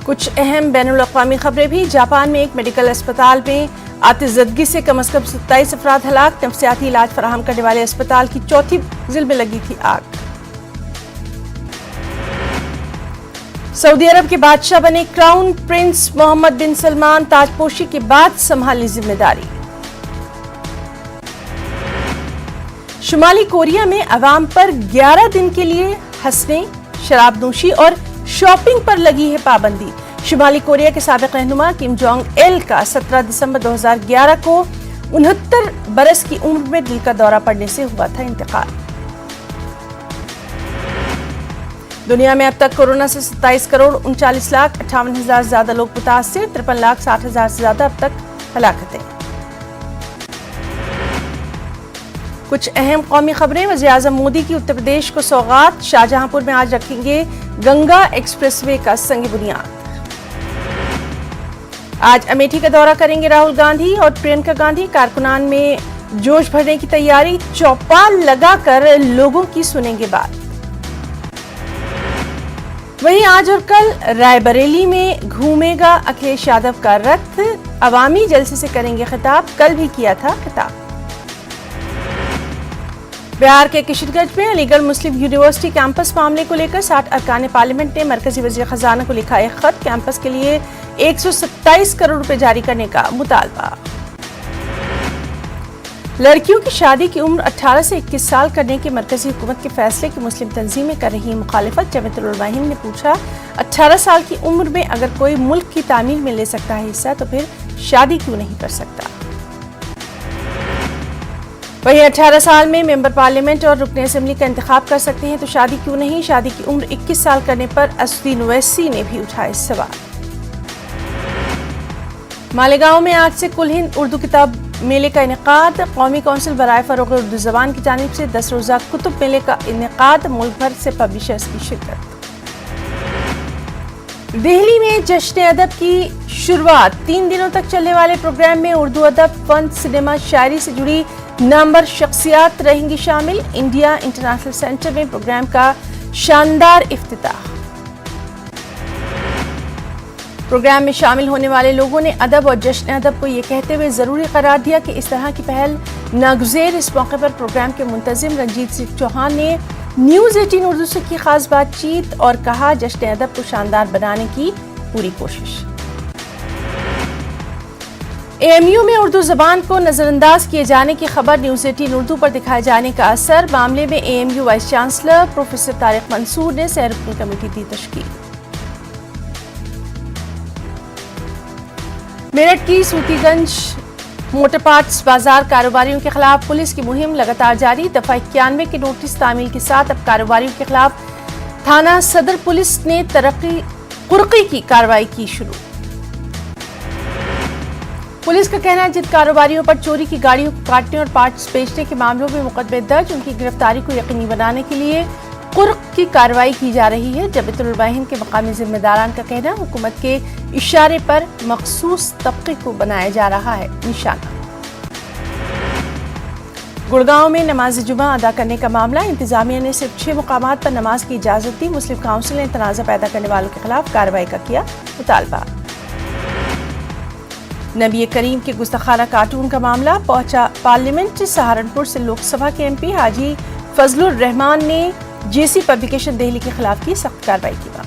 کچھ اہم بین الاقوامی خبریں بھی۔ جاپان میں ایک میڈیکل اسپتال میں آتش زدگی سے کم از کم 27 افراد ہلاک۔ نفسیاتی علاج فراہم کرنے والے اسپتال کی چوتھی منزل میں لگی تھی آگ۔ سعودی عرب کے بادشاہ بنے کراؤن پرنس محمد بن سلمان، تاج پوشی کے بعد سنبھالی ذمہ داری۔ شمالی کوریا میں عوام پر 11 دن کے لیے ہنسنے، شراب نوشی اور شاپنگ پر لگی ہے پابندی۔ شمالی کوریا کے سابق رہنما کم جونگ ایل کا 17 دسمبر 2011 کو 69 برس کی عمر میں دل کا دورہ پڑنے سے ہوا تھا انتقال۔ دنیا میں اب تک کورونا سے 27 کروڑ 39 لاکھ 58 ہزار سے زیادہ لوگ متاثر، 53 لاکھ 60 ہزار سے زیادہ اب تک ہلاکتیں۔ کچھ اہم قومی خبریں۔ وزیر اعظم مودی کی اتر پردیش کو سوغات، شاہجہاں پور میں آج رکھیں گے گنگا ایکسپریس وے کا سنگ بنیاد۔ آج امیٹھی کا دورہ کریں گے راہل گاندھی اور پرینکا گاندھی۔ کارکنان میں جوش بھرنے کی تیاری، چوپال لگا کر لوگوں کی سنیں گے بات۔ وہیں آج اور کل رائے بریلی میں گھومے گا اکھلیش یادو کا رتھ، عوامی جلسے سے کریں گے خطاب، کل بھی کیا تھا خطاب۔ بہار کے کشن گنج میں علی گڑھ مسلم یونیورسٹی کیمپس معاملے کو لے کر 60 ارکان پارلیمنٹ نے مرکزی وزیر خزانہ کو لکھا ایک خط، کیمپس کے لیے 127 کروڑ روپے جاری کرنے کا مطالبہ۔ لڑکیوں کی شادی کی عمر 18 سے 21 سال کرنے کے مرکزی حکومت کے فیصلے کی مسلم تنظیمیں کر رہی مخالفت۔ جمعیت العلماء ہند نے پوچھا، 18 سال کی عمر میں اگر کوئی ملک کی تعمیر میں لے سکتا ہے حصہ تو پھر شادی کیوں نہیں کر سکتا؟ وہیں 18 سال میں ممبر پارلیمنٹ اور رکن اسمبلی کا انتخاب کر سکتے ہیں تو شادی کیوں نہیں؟ شادی کی عمر 21 سال کرنے پر اسدین اویسی نے بھی اٹھائے سوال۔ مالیگاؤں میں آج سے کل ہند اردو کتاب میلے کا انعقاد، قومی کونسل برائے فروغ اردو زبان کی جانب سے 10 روزہ کتب میلے کا انعقاد، ملک بھر سے پبلشرز کی شرکت۔ دہلی میں جشن ادب کی شروعات، 3 دنوں تک چلنے والے پروگرام میں اردو ادب، فن، سنیما، شاعری سے جڑی نامور شخصیات رہیں گی شامل۔ انڈیا انٹرنیشنل سینٹر میں پروگرام کا شاندار افتتاح۔ پروگرام میں شامل ہونے والے لوگوں نے ادب اور جشن ادب کو یہ کہتے ہوئے ضروری قرار دیا کہ اس طرح کی پہل ناگزیر۔ اس موقع پر پروگرام کے منتظم رنجیت سنگھ چوہان نے نیوز 18 اردو سے کی خاص بات چیت اور کہا، جشن ادب کو شاندار بنانے کی پوری کوشش۔ اے ایم یو میں اردو زبان کو نظر انداز کیے جانے کی خبر، نیوز 18 اردو پر دکھائے جانے کا اثر۔ معاملے میں A M U vice chancellor professor Tariq Mansoor نے سہ رکنی کمیٹی دی تشکیل۔ میرٹھ کی سوتی گنج موٹر پارٹس بازار کاروباریوں کے خلاف پولیس کی مہم لگاتار جاری۔ دفعہ 91 کے نوٹس تعمیل کے ساتھ اب کاروباریوں کے خلاف تھانہ صدر پولیس نے قرقی کی کارروائی کی شروع۔ پولیس کا کہنا ہے جن کاروباریوں پر چوری کی گاڑیوں کو کاٹنے اور پارٹس بیچنے کے معاملوں میں مقدمے درج، ان کی گرفتاری کو یقینی بنانے کے لیے قرق کی کارروائی کی جا رہی ہے۔ جمعیت العلماء ہند کے مقامی ذمہ داران کا کہنا ہے حکومت کے اشارے پر مخصوص طبقے کو بنایا جا رہا ہے نشانہ۔ گڑگاؤں میں نماز جمعہ ادا کرنے کا معاملہ، انتظامیہ نے صرف 6 مقامات پر نماز کی اجازت دی۔ مسلم کونسل نے تنازع پیدا کرنے والوں کے خلاف کارروائی کا کیا مطالبہ۔ نبی کریم کے گستاخانہ کارٹون کا معاملہ، پہنچا پارلیمنٹ سہارنپور سے لوک سبھا کے ایم پی حاجی فضل الرحمان نے جے سی پبلیکیشن دہلی کے خلاف کی سخت کارروائی کی بات۔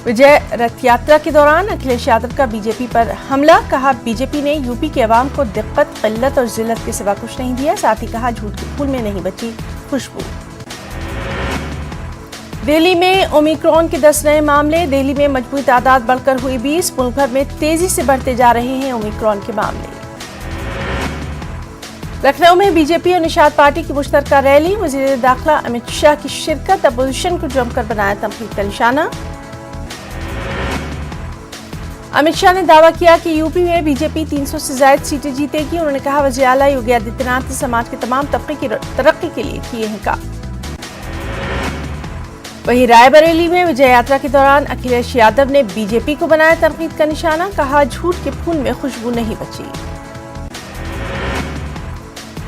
وجے رتھ یاترا کے دوران اکھلیش یادو کا بی جے پی پر حملہ، کہا بی جے پی نے یو پی کے عوام کو دقت، قلت اور ذلت کے سوا کچھ نہیں دیا، ساتھ ہی کہا جھوٹ کے پھول میں نہیں بچی خوشبو۔ دہلی میں اومیکرون کے 10 نئے معاملے، دہلی میں مجموعی تعداد بڑھ کر ہوئی 20، ملک بھر میں تیزی سے بڑھتے جا رہے ہیں اومیکرون کے معاملے۔ لکھنؤ میں بی جے پی اور نشاد پارٹی کی مشترکہ ریلی، وزیر داخلہ امت شاہ کی شرکت، اپوزیشن کو جم کر بنایا تنقید کا نشانہ۔ امت شاہ نے دعویٰ کیا کہ یو پی میں بی جے پی 300 سے زائد سیٹیں جیتے گی۔ انہوں نے کہا وزیر اعلیٰ یوگی آدتیہ ناتھ نے سماج کے تمام طبقے کی ترقی کے لیے کیے ہیں کام۔ وہیں رائے بریلی میں وجے یاترا کے دوران اکھلیش یادو نے بی جے پی کو بنایا تنقید کا نشانہ، کہا جھوٹ کے پھول میں خوشبو نہیں بچی۔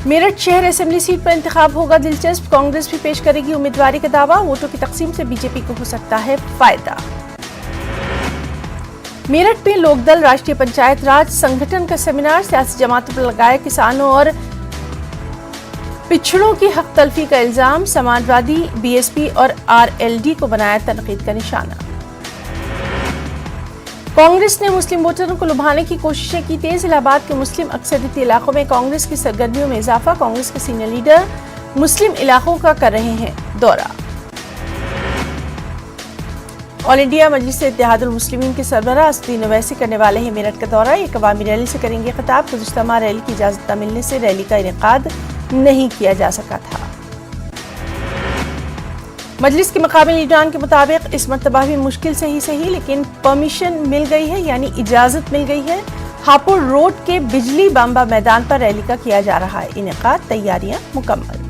میرٹھ شہر اسمبلی سیٹ پر انتخاب ہوگا دلچسپ، کانگریس بھی پیش کرے گی امیدواری کا دعویٰ، ووٹوں کی تقسیم سے بی جے پی کو ہو سکتا ہے فائدہ۔ मेरठ में लोकदल राष्ट्रीय पंचायत राज संगठन का सेमिनार, सियासी जमातों पर लगाया किसानों और पिछड़ों की हक तलफी का इल्जाम, समाजवादी, बीएसपी और आरएलडी को बनाया तनकीद का निशाना। कांग्रेस ने मुस्लिम वोटरों को लुभाने की कोशिशें की तेज, इलाहाबाद के मुस्लिम अक्सरियती इलाकों में कांग्रेस की सरगर्मियों में इजाफा, कांग्रेस के सीनियर लीडर मुस्लिम इलाकों का कर रहे हैं दौरा। ऑल इंडिया मजलिस इत्तेहादुल मुस्लिमीन के सरबराह असदुद्दीन ओवैसी करने वाले हैं मेरठ का दौरा, एक अवामी रैली से करेंगे खिताब। गुज़िश्ता माह रैली की इजाजत न मिलने से रैली का इनेकाद नहीं किया जा सका था। मजलिस के मकामी लीडरान के मुताबिक इस मरतबा भी मुश्किल से ही सही लेकिन परमिशन मिल गई है, यानी इजाजत मिल गई है। हापुड़ रोड के बिजली बांबा मैदान पर रैली का किया जा रहा है इनेकाद, तैयारियां मुकम्मल।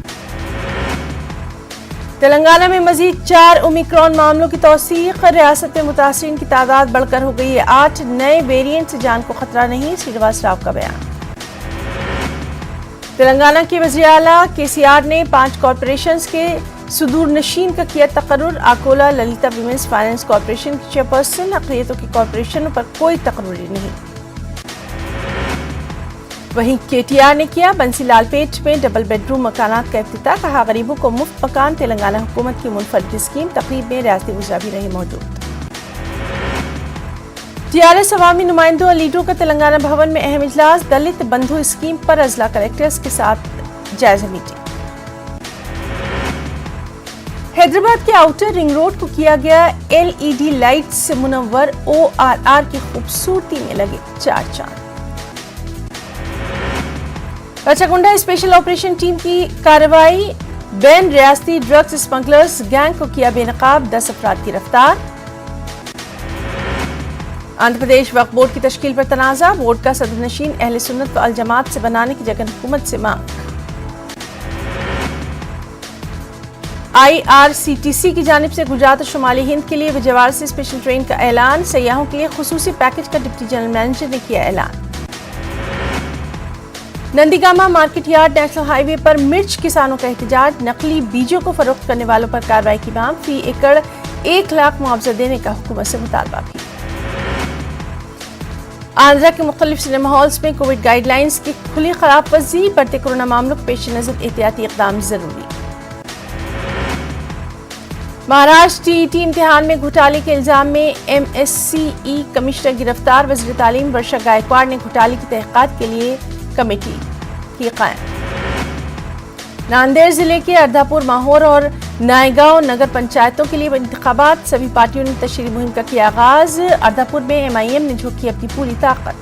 तेलंगाना में मजीद 4 ओमिक्रॉन मामलों की तौसीक, रियासत में मुतासिरीन की तादाद बढ़कर हो गई है 8, नए वेरिएंट से जान को खतरा नहीं, श्रीनिवास राव का बयान। तेलंगाना के वज़ीर आला केसीआर ने 5 कॉरपोरेशंस के सुदूर नशीन का किया तकर्रुर, Akola Lalita women's finance corporation की चेयरपर्सन, अक़लियतों की कॉरपोरेशनों पर कोई तकर्रुरी नहीं। वहीं केटीआर ने किया बंसीलालपेट में डबल बेडरूम मकानात का इफ्तिताह, कहा गरीबों को मुफ्त मकान, तेलंगाना हुकूमत की मुनफरद स्कीम। तकरीब में रियासती वज़ीर भी रहे मौजूद। टीआरएस अवामी नुमाइंदों और लीडरों का तेलंगाना भवन में अहम इजलास, दलित बंधु स्कीम पर अजला कलेक्टर्स के साथ जायजा मीटिंग। हैदराबाद के आउटर रिंग रोड को किया गया एलईडी लाइट से मुनव्वर, ओआरआर की खूबसूरती में लगे 4 चांद। कचाकुंडा स्पेशल ऑपरेशन टीम की कार्रवाई, बैन रियासती ड्रग्स स्मगलर्स गैंग को किया बेनकाब, 10 अफराद गिरफ्तार। आंध्र प्रदेश वक्फ बोर्ड की तश्कील पर तनाज़ा, बोर्ड का सदर नशीन अहले सुन्नत व अल जमात से बनाने की जगन हुकूमत से मांग। IRCTC की जानिब से गुजरात और शुमाली हिंद के लिए विजयवाड़ा से स्पेशल ट्रेन का ऐलान, सयाहों के लिए खुसूसी पैकेज का डिप्टी जनरल मैनेजर ने किया ऐलान। Nandigama market yard national highway पर मिर्च किसानों का एहतजाज, नकली बीजों को फरोख्त करने वालों पर कार्रवाई की मांग, फी एकड़ 1 लाख मुआवजा देने का हुकूमत से मुतालबा भी। आंध्रा के मुख्तलिफ सिनेमा हॉल्स में कोविड गाइडलाइंस की खुली खिलाफवर्जी, बढ़ते कोरोना मामलों के पेश नजर एहतियाती इक़दाम जरूरी। महाराष्ट्र टीईटी इम्तिहान में घोटाले के इल्जाम में MSCE कमिश्नर गिरफ्तार, वज़ीर तालीम वर्षा गायकवाड़ ने घोटाले की तहक़ीक़ात के लिए कमेटी की कायम। नांदेड़ जिले के अर्धापुर, माहौर और नायगांव नगर पंचायतों के लिए इंतखाबात, सभी पार्टियों ने तशरीह मुहिम का किया आगाज। अर्धापुर में MIM ने झोंकी अपनी पूरी ताकत।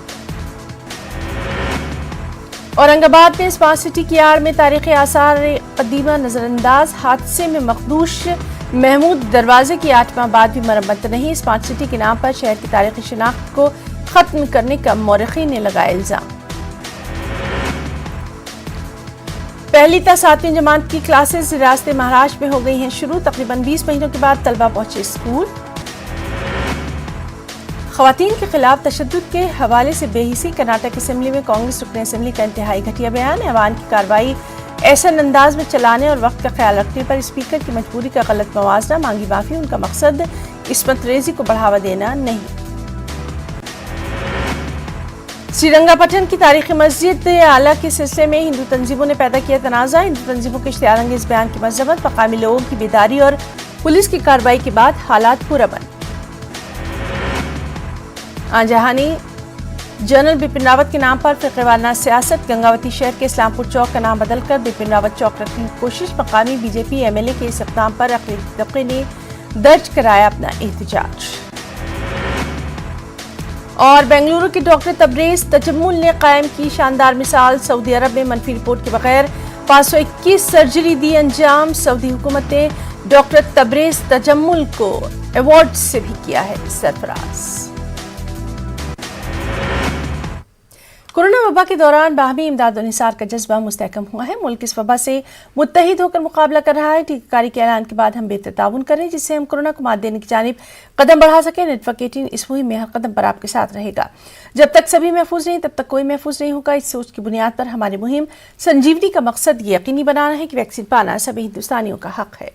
औरंगाबाद में स्मार्ट सिटी की आड़ में तारीखी आसार कदीमा नजरअंदाज, हादसे में मखदूश महमूद दरवाजे की 8 माह बाद भी मरम्मत नहीं, स्मार्ट सिटी के नाम पर शहर की तारीखी शिनाख्त को खत्म करने का मौरखीन ने लगाया इल्जाम। पहली ता 7वीं जमात की क्लासेस रियासत महाराष्ट्र में हो गई हैं शुरू, तकरीबन 20 महीनों के बाद तलबा पहुंचे स्कूल। खवातीन के खिलाफ तशद्दुद के हवाले से बेहिसी, कर्नाटक असेंबली में कांग्रेस रुकन असेंबली का इंतहाई घटिया बयान, ऐवान की कार्रवाई ऐसन अंदाज में चलाने और वक्त का ख्याल रखने पर स्पीकर की मजबूरी का गलत मवाजना, मांगी माफी, उनका मकसद इस्मत रेजी को बढ़ावा देना नहीं। श्रीरंगापट्टन की तारीखी मस्जिद आला के सिलसिले में हिंदू तंजीमों ने पैदा किया तनाज़ा, हिंदू तंजीमों के इश्तिहारअंगेज़ बयान की मज़म्मत, मकामी लोगों की बेदारी और पुलिस की कार्रवाई के बाद हालात पुरअमन। आंजहानी जनरल बिपिन रावत के नाम पर फ़िक़्रेवाराना सियासत, गंगावती शहर के इस्लामपुर चौक का नाम बदलकर बिपिन रावत चौक रखने की कोशिश, मकामी बीजेपी MLA के इस इक़दाम पर अक़लियती तबक़े ने दर्ज कराया अपना एहतजाज। और बेंगलुरु के डॉक्टर तबरेज़ तजम्मुल ने कायम की शानदार मिसाल, सऊदी अरब में मनफी रिपोर्ट के बगैर 521 सर्जरी दी अंजाम, सऊदी हुकूमत ने डॉक्टर तबरेज़ तजम्मुल को अवार्ड से भी किया है सरफराज। कोरोना वबा के दौरान बाहमी इमदाद और निसार का जज्बा मुस्तहकम हुआ है। मुल्क इस वबा से मुत्तहिद होकर मुकाबला कर रहा है। टीकाकारी के ऐलान के बाद हम बेहतर ताउन करें जिससे हम कोरोना को मात देने की जानिब कदम बढ़ा सकें। नेटवर्क 18 इस मुहिम में हर कदम पर आपके साथ रहेगा। जब तक सभी महफूज नहीं तब तक कोई महफूज नहीं होगा। इस सोच की बुनियाद पर हमारी मुहिम संजीवनी का मकसद ये यकीनी बनाना है कि वैक्सीन पाना सभी हिंदुस्तानियों का हक है।